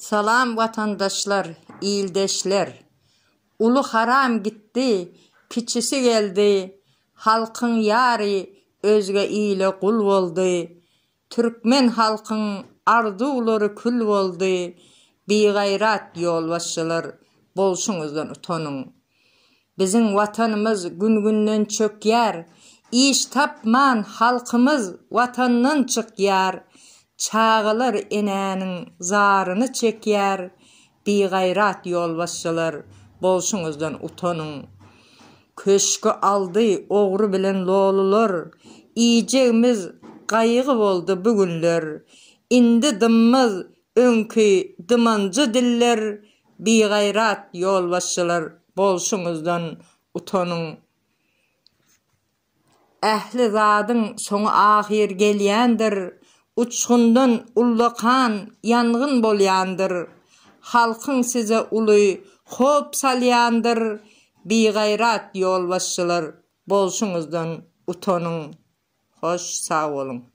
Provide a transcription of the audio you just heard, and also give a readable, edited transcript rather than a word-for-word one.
Salam vatandaşlar, iyildeşler. Ulu haram gitti, kiçisi geldi. Halkın yari özge ile kul oldu. Türkmen halkın ardı uları kül oldu. Bir gayrat yolbaşçılar, bolşunuzdan utanın. Bizim vatanımız gün günden çökyer. İş tapman halkımız vatandan çıkyer. Çağılar enenin zarını çekyer. Bir gayrat yolbaşçılar, bolşunuzdan utanın. Köşkü aldı oğru bilen lolular. İyicemiz qayığı oldu bugünler. İndi dımız önkü dımancı diller. Bir gayrat yolbaşçılar, bolşunuzdan utanın. Ähli zadın sonu ahir gelýändir. Uçgundan ullakan yangın bolýandyr. Halkın size uly hop salýandyr. Bir gayrat yolbaşçılar, bolşunuzdan utanın. Hoş sağ olun.